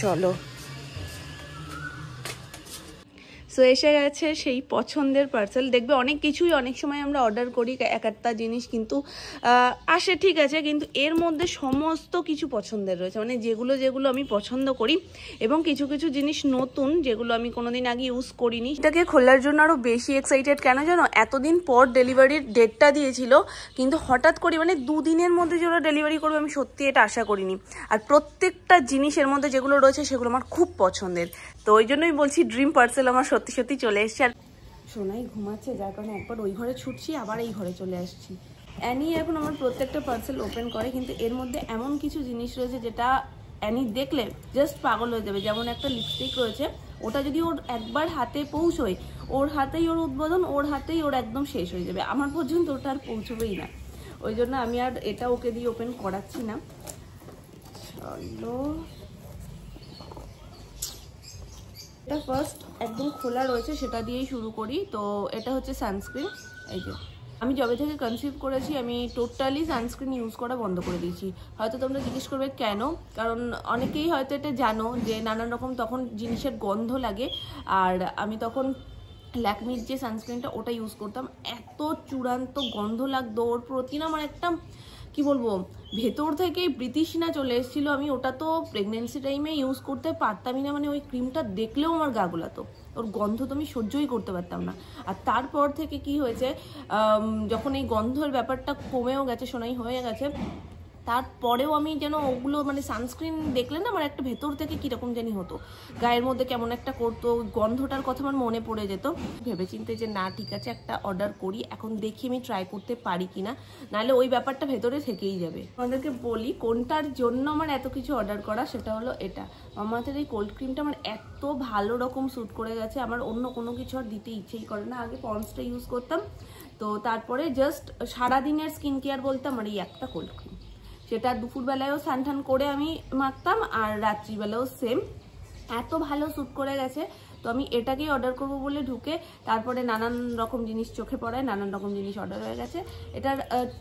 চলো, সো এসে গেছে সেই পছন্দের পার্সেল। দেখবে অনেক কিছুই অনেক সময় আমরা অর্ডার করি, এক একটা জিনিস কিন্তু আসে ঠিক আছে, কিন্তু এর মধ্যে সমস্ত কিছু পছন্দের রয়েছে, মানে যেগুলো যেগুলো আমি পছন্দ করি, এবং কিছু কিছু জিনিস নতুন যেগুলো আমি কোনোদিন আগে ইউজ করিনি। এটাকে খোলার জন্য আরও বেশি এক্সাইটেড কেন জানো, এতদিন পর ডেলিভারির ডেটটা দিয়েছিল, কিন্তু হঠাৎ করে মানে 2 দিনের মধ্যে যেগুলো ডেলিভারি করবে আমি সত্যি এটা আশা করিনি। আর প্রত্যেকটা জিনিসের মধ্যে যেগুলো রয়েছে সেগুলো আমার খুব পছন্দের, তো ওই জন্যই বলছি ড্রিম পার্সেল আমার সত্যি সত্যি চলে এসছে। আর সোনাই ঘুমাচ্ছে, যার কারণে একবার ওই ঘরে ছুটছি, আবার এই ঘরে চলে আসছি। অ্যানি এখন আমার প্রত্যেকটা পার্সেল ওপেন করে, কিন্তু এর মধ্যে এমন কিছু জিনিস রয়েছে যেটা অ্যানি দেখলে জাস্ট পাগল হয়ে যাবে। যেমন একটা লিপস্টিক রয়েছে, ওটা যদি ওর একবার হাতে পৌঁছয়, ওর হাতেই ওর উদ্বোধন, ওর হাতেই ওর একদম শেষ হয়ে যাবে, আমার পর্যন্ত ওটা আর পৌঁছবেই না। ওই জন্য আমি আর এটা ওকে দিয়ে ওপেন করাচ্ছি না। চলো, এটা ফার্স্ট একদম খোলা রয়েছে, সেটা দিয়েই শুরু করি। তো এটা হচ্ছে সানস্ক্রিন। এই যে আমি যবে থেকে কনসিভ করেছি আমি টোটালি সানস্ক্রিন ইউজ করা বন্ধ করে দিয়েছি। হয়তো তোমরা জিজ্ঞেস করবে কেন, কারণ অনেকেই হয়তো এটা জানো যে নানান রকম তখন জিনিসের গন্ধ লাগে, আর আমি তখন ল্যাকমির যে সানস্ক্রিনটা ওটা ইউজ করতাম, এত চূড়ান্ত গন্ধ লাগতো ওর প্রতি না, আমার একটা কি বলবো, ভেতর থেকে বৃতৃষ্ণা চলে এসেছিলো। আমি ওটা তো প্রেগনেন্সি টাইমে ইউজ করতে পারতামই না, মানে ওই ক্রিমটা দেখলেও আমার গা গোলাতো, ওর গন্ধ তো আমি সহ্যই করতে পারতাম না। আর তারপর থেকে কি হয়েছে, যখন এই গন্ধের ব্যাপারটা কমেও গেছে, শোনাই হয়ে গেছে, তারপরেও আমি যেন ওগুলো মানে সানস্ক্রিন দেখলে না আমার একটা ভেতর থেকে কীরকম জানি হতো, গায়ের মধ্যে কেমন একটা করতো, গন্ধটার কথা আমার মনে পড়ে যেত। ভেবেচিন্তে যে না ঠিক আছে একটা অর্ডার করি, এখন দেখি আমি ট্রাই করতে পারি কিনা, নাহলে ওই ব্যাপারটা ভেতরে থেকেই যাবে। আমাদেরকে বলি কোনটার জন্য আমার এত কিছু অর্ডার করা, সেটা হলো এটা। মামাআর্থের এই কোল্ড ক্রিমটা আমার এত ভালো রকম স্যুট করে গেছে, আমার অন্য কোনো কিছু আর দিতে ইচ্ছেই করে না। আগে পন্ডসটা ইউজ করতাম, তো তারপরে জাস্ট সারাদিনের স্কিন কেয়ার বলতে আমার এই একটা কোল্ড ক্রিম, সেটা দুপুরবেলায়ও স্নান করে আমি মাখতাম আর রাত্রিবেলাও সেম, এত ভালো স্যুট করে গেছে। তো আমি এটাকেই অর্ডার করব বলে ঢুকে তারপরে নানান রকম জিনিস চোখে পড়ায়, নানান রকম জিনিস অর্ডার হয়ে গেছে। এটার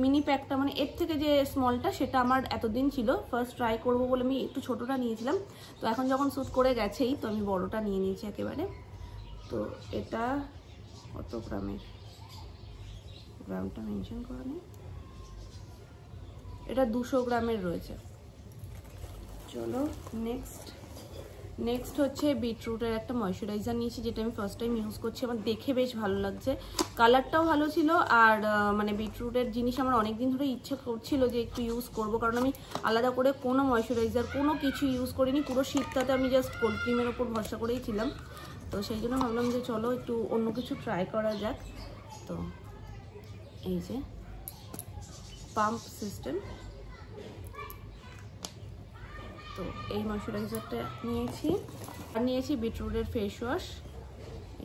মিনি প্যাকটা মানে এর থেকে যে স্মলটা সেটা আমার এতদিন ছিল, ফার্স্ট ট্রাই করব বলে আমি একটু ছোটোটা নিয়েছিলাম, তো এখন যখন স্যুট করে গেছেই তো আমি বড়টা নিয়ে নিয়েছি একেবারে। তো এটা কত গ্রামের, গ্রামটা মেনশন করা নেই, এটা 200 গ্রামের রয়েছে। চলো নেক্সট হচ্ছে বিটরুটের একটা ময়শ্চারাইজার নিয়েছি, যেটা আমি ফার্স্ট টাইম ইউজ করছি, আমার দেখে বেশ ভালো লাগছে, কালারটাও ভালো ছিল, আর মানে বিটরুটের জিনিস আমার অনেকদিন ধরে ইচ্ছে করছিল যে একটু ইউজ করব, কারণ আমি আলাদা করে কোনো ময়শ্চারাইজার কোনো কিছু ইউজ করিনি, পুরো শীতটাতে আমি জাস্ট কোল্ড ক্রিমের ওপর ভরসা করেই ছিলাম। তো সেই জন্য ভাবলাম যে চলো একটু অন্য কিছু ট্রাই করা যাক। তো এই যে পাম্প সিস্টেম, তো এই ময়শ্চারাইজারটা নিয়েছি, আর নিয়েছি বিটরুটের ফেস ওয়াশ।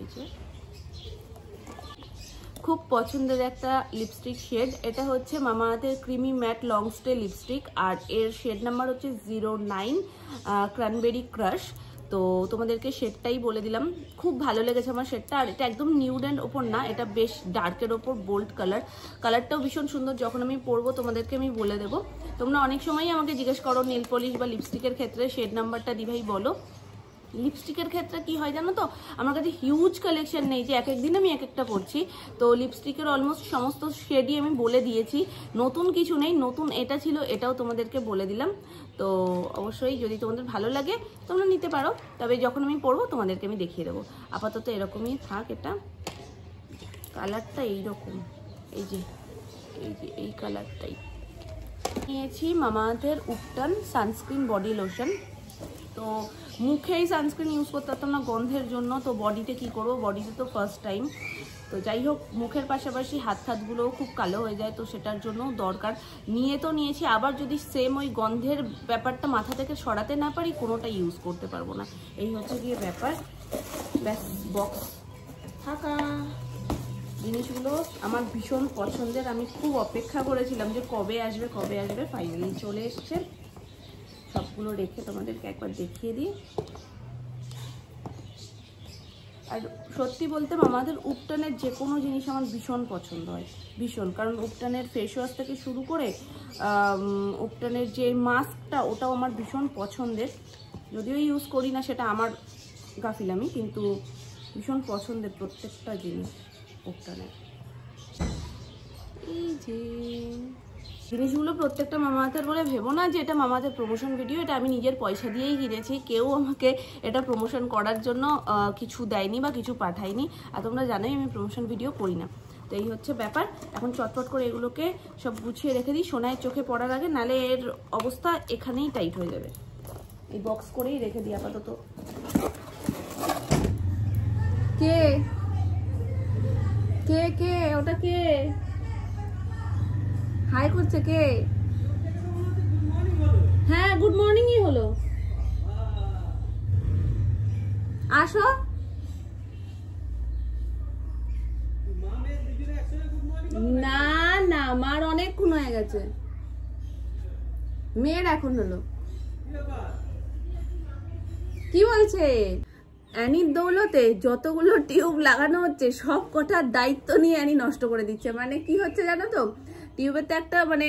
এই যে খুব পছন্দের একটা লিপস্টিক শেড, এটা হচ্ছে মামাআর্থের creamy matte long stay lipstick, আর এর শেড নাম্বার হচ্ছে 09 ক্রানবেরি ক্রাশ। তো তোমাদেরকে শেডটাই বলে দিলাম, খুব ভালো লেগেছে আমার শেডটা। আর এটা একদম নিউড অ্যান্ড ওপর না, এটা বেশ ডার্কের ওপর বোল্ড কালারটাও ভীষণ সুন্দর, যখন আমি পরবো তোমাদেরকে আমি বলে দেবো। তোমরা অনেক সময়ই আমাকে জিজ্ঞেস করো নেল পলিশ বা লিপস্টিকের ক্ষেত্রে শেড নাম্বারটা দিভাই বলো। লিপস্টিকের ক্ষেত্রে কি হয় জানো তো, আমার কাছে হিউজ কালেকশন নেই যে এক একদিন আমি এক একটা পরছি, তো লিপস্টিকের অলমোস্ট সমস্ত শেডই আমি বলে দিয়েছি, নতুন কিছু নেই, নতুন এটা ছিল এটাও তোমাদেরকে বলে দিলাম। তো অবশ্যই যদি তোমাদের ভালো লাগে তোমরা নিতে পারো, তবে যখন আমি পরবো তোমাদেরকে আমি দেখিয়ে দেবো। আপাতত এরকমই থাক, এটা কালারটা এইরকম, এই যে এই কালারটাই নিয়েছি। মামাআর্থের উপটান সানস্ক্রিন বডি লোশন, তো মুখেই সানস্ক্রিন ইউজ করতে পারতাম না গন্ধের জন্য, তো বডিতে কি করবো, বডিতে তো ফার্স্ট টাইম, তো যাই হোক মুখের পাশাপাশি হাতগুলোও খুব কালো হয়ে যায়, তো সেটার জন্য দরকার নিয়ে তো নিয়েছি, আবার যদি সেম ওই গন্ধের ব্যাপারটা মাথা থেকে সরাতে না পারি কোনোটা ইউজ করতে পারবো না, এই হচ্ছে গিয়ে ব্যাপার। ব্যাস বক্স থাকা জিনিসগুলো আমার ভীষণ পছন্দের, আমি খুব অপেক্ষা করেছিলাম যে কবে আসবে, ফাইনালি চলে এসছে। সবগুলো রেখে তোমাদেরকে একবার দেখিয়ে দিই। আর সত্যি বলতে মামাদের উপটানের যে কোনো জিনিস আমার ভীষণ পছন্দ হয়, ভীষণ। কারণ উপটানের ফেস ওয়াশ থেকে শুরু করে উপটানের যে মাস্কটা ওটাও আমার ভীষণ পছন্দের, যদিও ইউজ করি না সেটা আমার গাফিলামি, কিন্তু ভীষণ পছন্দের প্রত্যেকটা জিনিস উপটানের। এই যে জিনিসগুলো প্রত্যেকটা মামাআর্থের বলে ভেবো না যে এটা মামাআর্থের প্রমোশন ভিডিও, এটা আমি নিজের পয়সা দিয়েই কিনেছি, কেউ আমাকে এটা প্রমোশন করার জন্য কিছু দেয়নি বা কিছু পাঠায়নি। আর তোমরা জানোই আমি প্রমোশন ভিডিও করি না। তো এই হচ্ছে ব্যাপার। এখন চটপট করে এগুলোকে সব গুছিয়ে রেখে দিই সোনায় চোখে পড়ার আগে, নালে এর অবস্থা এখানেই টাইট হয়ে যাবে। এই বক্স করেই রেখে দিই আপাতত। কে কে কে ওটা কে হাই করছে? কে? হ্যাঁ গুড মর্নিংই হলো, আসো। না না মার অনেকক্ষণ হয়ে গেছে, মেয়ের এখন হলো। কি বলছে? অ্যানির দৌলতে যতগুলো টিউব লাগানো হচ্ছে সব কটার দায়িত্ব নিয়ে অ্যানি নষ্ট করে দিচ্ছে। মানে কি হচ্ছে জানো তো, টিউবের তো একটা মানে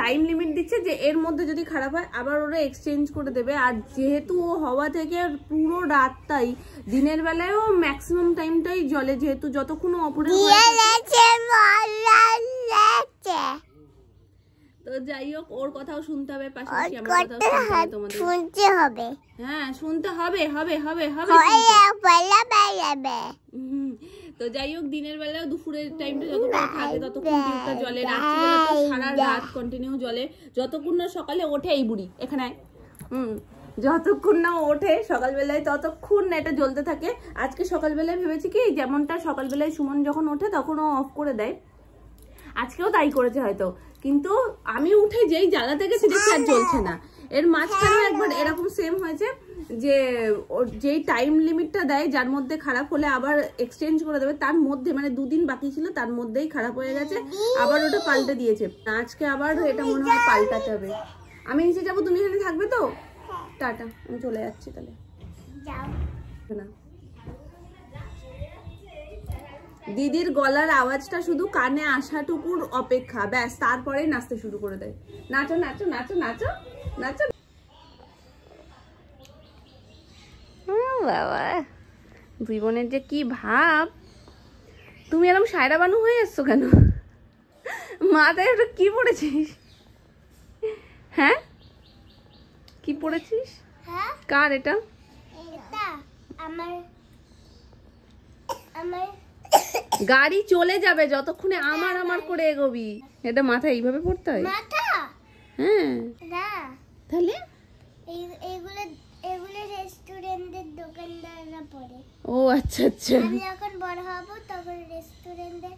টাইম লিমিট দিচ্ছে যে এর মধ্যে যদি খারাপ হয় আবার ওরা এক্সচেঞ্জ করে দেবে। আর যেহেতু ও হওয়া থেকে পুরো রাতটাই, দিনের বেলায়ও ম্যাক্সিমাম টাইমটাই জলে, যেহেতু যতক্ষণ অপরের তো যাই হোক ওর কথাও শুনতে হবে, পাশাপাশি আমার কথাও শুনতে হবে। হ্যাঁ শুনতে হবে হবে হবে হবে। তো যাই হোক দিনের বেলা দুপুরের টাইমটা যতক্ষণ থাকে ততক্ষণ টিউবটা জলে, রাত্রিবেলা তো সারা রাত কন্টিনিউ জলে, যতক্ষণ না সকালে ওঠে এই বুড়ি এখানে, যতক্ষণ না ওঠে সকালবেলায় ততক্ষণ না এটা জ্বলতে থাকে। আজকে সকালবেলায় ভেবেছি কি, যেমনটা সকালবেলায় সুমন যখন ওঠে তখন ও অফ করে দেয়, আজকেও তাই করেছে হয়তো, কিন্তু আমি উঠে যেই জ্বালাতে গেছি দেখছি আর জ্বলছে না। এর মাঝখানে একবার এরকম সেম হয়েছে যে যেই টাইম লিমিটটা দেয় যার মধ্যে খারাপ হলে আবার এক্সচেঞ্জ করে দেবে, তার মধ্যে মানে 2 দিন বাকি ছিল তার মধ্যেই খারাপ হয়ে গেছে, আবার ওটা পাল্টে দিয়েছে। আজকে আবার এটা মনে হয় পাল্টাতে হবে। আমি নিচে যাবো, তুমি এখানে থাকবে তো? টাটা, আমি চলে যাচ্ছি তাহলে। না দিদির গলার আওয়াজটা শুধু কানে আসাটুকুর অপেক্ষা, ব্যাস তারপরেই নাচতে শুরু করে দেয়। নাচো নাচো নাচো নাচো নাচো। বাবা দুই বোনের যে কি ভাব। তুমি এরকম সায়রা বানু হয়ে এসছো কেন? মাথায় ওটা কি পড়েছিস? হ্যাঁ কি পড়েছিস? কার এটা? আমার গাড়ি চলে যাবে যতক্ষণে আমার আমার করে এগোবি। এটা মাথায় এইভাবে পড়তে হয়? হ্যাঁ তাহলে এগুলো রেস্টুরেন্টের দোকানদাররা পড়ে। ও আচ্ছা আচ্ছা। আমি যখন বড় হব তখন রেস্টুরেন্টের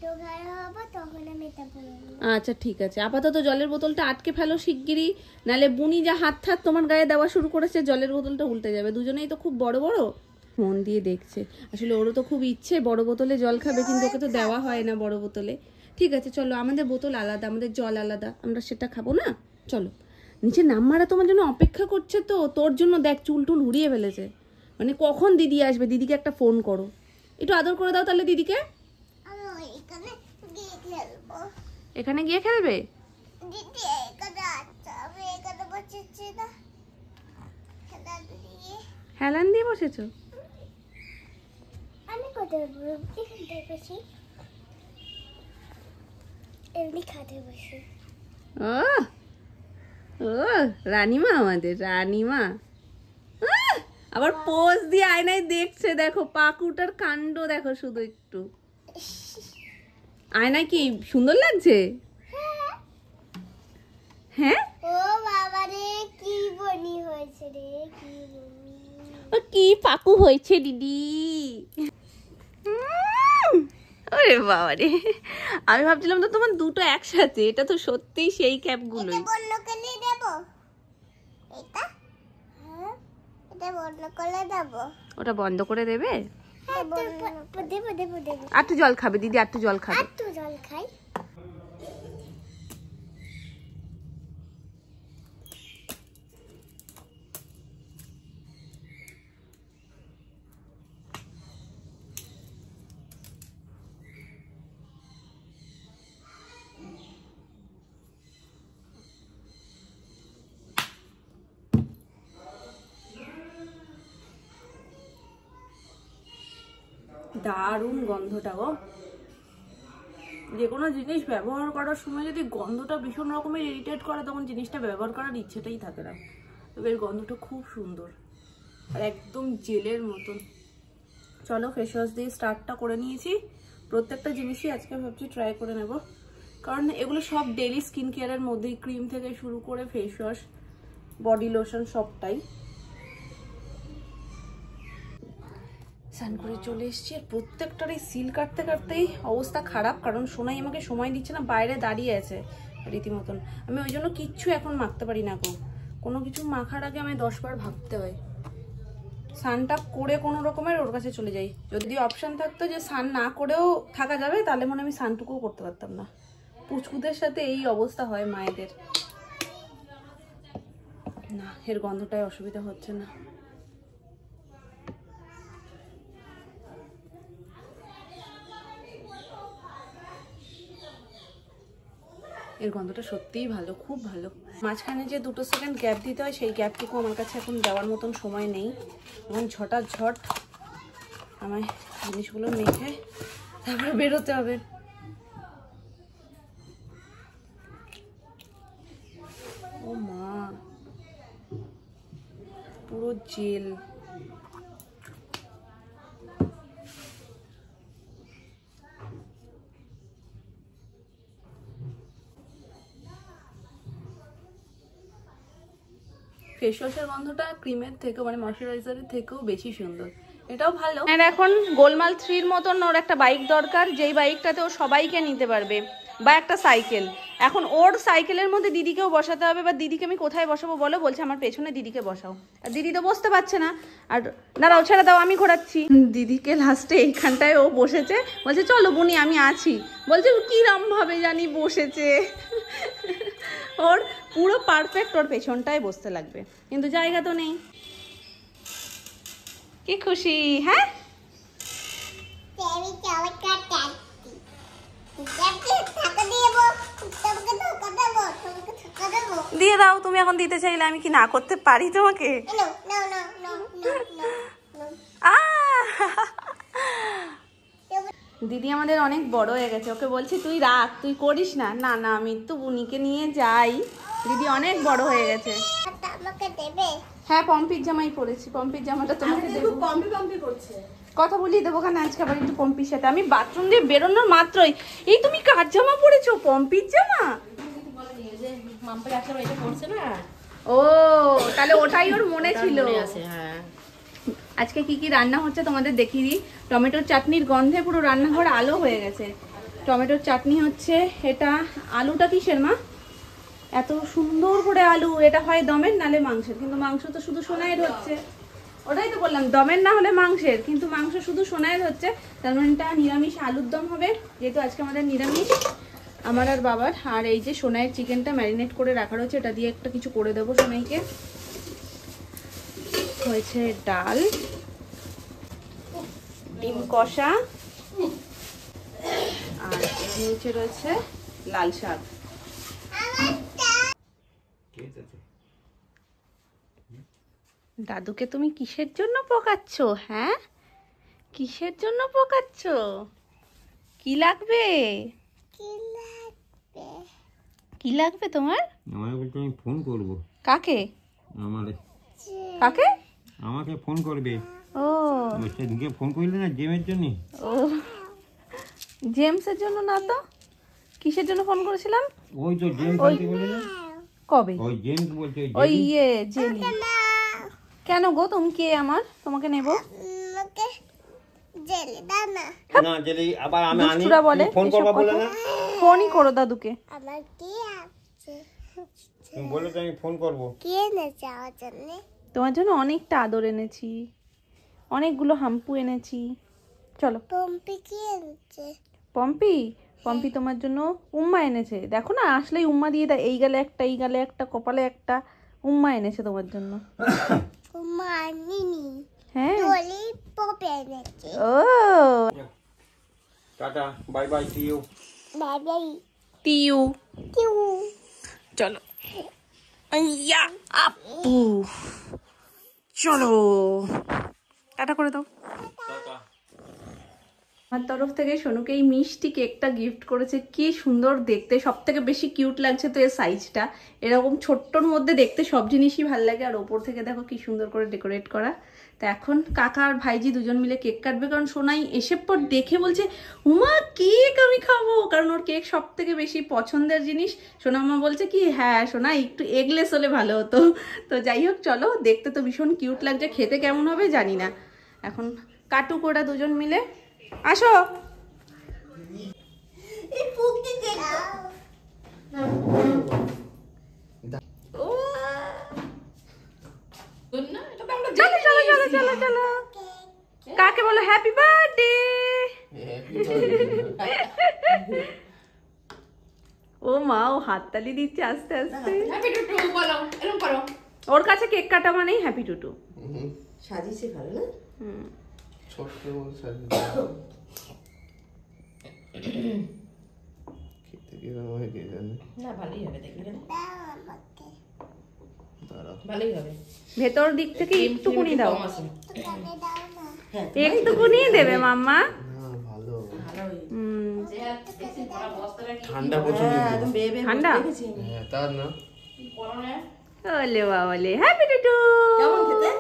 দোকান হব, তখন আমি এটা পড়ব। আচ্ছা ঠিক আছে, আপাতত জলের বোতলটা আটকে ফেলো শিগগিরই, নালে বুনি যা হাত হাত তোমার গায়ে দেওয়া শুরু করেছে জলের বোতলটা উল্টে যাবে। দুজনেই তো খুব বড় বড়, মন দিয়ে দেখছে। আসলে ওরও তো খুব ইচ্ছে বড় বোতলে জল খাবে, কিন্তু ওকে তো দেওয়া হয় না বড় বোতলে। ঠিক আছে চলো, আমাদের বোতল আলাদা, আমাদের জল আলাদা, আমরা সেটা খাবো না। চলো নিচে নাম্মারা তোমার জন্য অপেক্ষা করছে, তো তোর জন্য দেখ চুল টুল উড়িয়ে ফেলেছে, মানে কখন দিদি আসবে। দিদিকে একটা ফোন করো, একটু আদর করে দাও তাহলে দিদিকে। এখানে গিয়ে খেলবে? হেলান দিয়ে বসেছো? আমি কোথায় বসি? এমনি খাটে বসি। ও ও রানীমা, আমাদের রানীমা। আবার পোজ দিয়ে আয়নায় দেখছে, দেখো পাকুটার কাণ্ড দেখো শুধু একটু। আয়নায় কি সুন্দর লাগছে? হ্যাঁ ও বাবা রে কি বনি হয়েছে রে, কি বনি, কি পাকু হয়েছে দিদি। ওরে বাবা রে, আমি ভাবছিলাম তো তোমার দুটো একসাথে, এটা তো সত্যিই সেই ক্যাপগুলোই। এটা বন্ধ করে দেব, এটা হ্যাঁ এটা বন্ধ করে দেব। ওটা বন্ধ করে দেবে? হ্যাঁ দেব দেব দেব। একটু জল খাবে দিদি, একটু জল খাবে। একটু জল খাই। দারুণ গন্ধটা গো। যে কোনো জিনিস ব্যবহার করার সময় যদি গন্ধটা ভীষণ রকমের ইরিটেট করে তখন জিনিসটা ব্যবহার করার ইচ্ছেটাই থাকে না। তবে এর গন্ধটা খুব সুন্দর আর একদম জেলের মতন। চলো ফেস ওয়াশ দিয়ে স্টার্টটা করে নিয়েছি। প্রত্যেকটা জিনিসই আজকে ভাবছি ট্রাই করে নেব, কারণ এগুলো সব ডেইলি স্কিন কেয়ারের মধ্যেই, ক্রিম থেকে শুরু করে ফেস ওয়াশ, বডি লোশন সবটাই। স্নান করে চলে এসেছি আর প্রত্যেকটার এই সিল কাটতে কাটতেই অবস্থা খারাপ, কারণ সোনাই আমাকে সময় দিচ্ছে না, বাইরে দাঁড়িয়ে আছে রীতিমতন। আমি ওই জন্য কিচ্ছু এখন মাখতে পারি না গো, কোনো কিছু মাখার আগে আমি 10 বার ভাবতে হয়। স্নানটা করে কোনো রকমের ওর কাছে চলে যাই। যদি অপশান থাকতো যে স্নান না করেও থাকা যাবে তাহলে মনে আমি স্নানটুকুও করতে পারতাম না। পুচকুদের সাথে এই অবস্থা হয় মায়েদের। না, এর গন্ধটায় অসুবিধা হচ্ছে না। এর গন্ধটা সত্যিই ভালো, খুব ভালো। মাঝখানে যে 2 সেকেন্ড গ্যাপ দিতে হয় সেই গ্যাপটুকু আমার কাছে এখন দেওয়ার মতন সময় নেই। এবং ঝটাঝট আমায় জিনিসগুলো মেখে তারপরে বেরোতে হবে। ও মা, পুরো জেল। ফেস ওয়াশের গন্ধটা ক্রিমের থেকেও মানে ময়শ্চারাইজারের থেকেও বেশি সুন্দর, এটাও ভালো। আর এখন গোলমাল 3-র মতন ওর একটা বাইক দরকার, যেই বাইকটাতে ও সবাইকে নিতে পারবে, বা একটা সাইকেল। এখন ওর সাইকেলের মধ্যে দিদিকেও বসাতে হবে, বা দিদিকে আমি কোথায় বসাবো বলো? বলছে আমার পেছনে দিদিকে বসাও। আর দিদি তো বসতে পারছে না, আর দাঁড়াও ছেড়ে দাও আমি ঘোরাচ্ছি। দিদিকে লাস্টে এইখানটায় ও বসেছে, বলছে চলো বুনি আমি আছি। বলছে কিরম ভাবে জানি বসেছে। ওর পুরো পারফেক্ট ওর পেছনটায় বসতে লাগবে, কিন্তু জায়গা তো নেই। কি খুশি? হ্যাঁ দিয়ে দাও, তুমি এখন দিতে চাইলে আমি কি না করতে পারি তোমাকে? দিদি আমাদের অনেক বড় হয়ে গেছে, ওকে বলছি তুই রাখ, তুই করিস না। না না আমি তো বুনিকে নিয়ে যাই, দিদি অনেক বড় হয়ে গেছে। হ্যাঁ পম্পির জামাই পরেছি, পম্পির জামাটা তোমাকে দেবো। পম্পি পম্পি করছে, কথা বলিয়ে দেবো কেন আজকে আবার একটু পম্পির সাথে। আমি বাথরুম দিয়ে বেরোনোর মাত্রই এই তুমি কার জামা পরেছো? পম্পির জামা? ও তাহলে ওটাই ওর মনে ছিল। আজকে কি কি রান্না হচ্ছে তোমাদের দেখিয়ে দিই। টমেটোর চাটনির গন্ধে পুরো রান্নাঘর আলো হয়ে গেছে। টমেটোর চাটনি হচ্ছে, এটা আলুটা কিসের মা? এত সুন্দর করে আলু, এটা হয় দমের নালে মাংসের, কিন্তু মাংস তো শুধু সোনাইয়ের হচ্ছে। ওটাই তো বললাম, দমের না হলে মাংসের, কিন্তু মাংস শুধু সোনাইয়ের হচ্ছে। তার মানে এটা নিরামিষ আলুর দম হবে, যেহেতু আজকে আমাদের নিরামিষ আমার আর বাবার। আর এই যে সোনাইয়ের চিকেনটা ম্যারিনেট করে রাখা রয়েছে, এটা দিয়ে একটা কিছু করে দেবো সোনাইকে। হয়েছে ডাল, ডিম কষা, আর নিচে রয়েছে লাল শাক। দাদুকে তুমি কিসের জন্য পকাচ্ছ? হ্যাঁ কিসের জন্য পকাচ্ছ? কি লাগবে? কি লাগবে তোমার? আমাকে বলতে আমি ফোন করব। কাকে? আমারে। কাকে? আমাকে ফোন করবে। ও সেদিনকে ফোন করলে না জেমের জন্য। ও জেমসের জন্য না তো কিসের জন্য ফোন করেছিলাম? ওই তো জেমস বলতে বলে না। কবে? ওই জেমস বলছে ওই ইয়ে জেলি। কেন গো তুমি কে আমার? তোমাকে নেব? জেলি দাও না। না জেলি আবার আমি আনি। দুষ্টুরা বলে ফোন করব বলে না। ফোনই করো দাদুকে। আমার কি আছে? তুমি বলে তো আমি ফোন করব। কি এনেছে আমার জন্য? তোমার জন্য অনেকটা আদর এনেছি, অনেকগুলো হাম্পু এনেছি। চলো। পম্পি কি এনেছে? পম্পি? পম্পি তোমার জন্য উম্মা এনেছে। দেখো না আসলেই উম্মা দিয়ে দেয়, এই গালে একটা, এই গালে একটা, কপালে একটা। উম্মা এনেছে তোমার জন্য। উম্মা আনিনি। হ্যাঁ ললিপপ এনেছে। ও tata bye bye see you. Bye bye টিউ। টিউ। চলো ইয়া আপু, চলো টাটা করে দাও। টাটা। আমার তরফ থেকে সোনুকে এই মিষ্টি কেকটা গিফট করেছে। কি সুন্দর দেখতে, সব থেকে বেশি কিউট লাগছে তো এর সাইজটা। এরকম ছোট্টর মধ্যে দেখতে সব জিনিসই ভালো লাগে, আর ওপর থেকে দেখো কি সুন্দর করে ডেকোরেট করা। তো এখন কাকা আর ভাইজি দুজন মিলে কেক কাটবে, কারণ সোনাই এসে পর দেখে বলছে উমা কেক আমি খাবো, কারণ ওর কেক সব থেকে বেশি পছন্দের জিনিস। সোনামা বলছে কি হ্যাঁ সোনা একটু এগলেস হলে ভালো হতো। তো যাই হোক চলো, দেখতে তো ভীষণ কিউট লাগছে, খেতে কেমন হবে জানি না। এখন কাটুক ওরা দুজন মিলে। আসো এই ফুক দিতে চলো চলো চলো চলো চলো, কাকে বলো হ্যাপি বার্থডে। ও মা, ও হাততালি দিচ্ছে আস্তে আস্তে। ওর কাছে কেক কাটা মানেই হ্যাপি টুটু। সাজিয়েছে ভালো না? ছোট্ট মতো সাজিয়েছে। খেতে কিরকম হয় কে জানে। না ভালোই হবে, দেখবি না? দাও আমাকে দাঁড়াও। ভালোই হবে। ভেতর দিক থেকে একটুকুনি দাও, কম আছে। একটুখানি দাও না হ্যাঁ, একটুকুনি দেবে মাম্মা। না ভালো। ভালোই। ঠান্ডা প্রচুর হ্যাঁ, কিন্তু। একদম বেয়ে বেয়ে ঠান্ডা? দেখেছি আমি। হ্যাঁ তার না। ওলে বাবা, হ্যাপি টুটু। কেমন খেতে?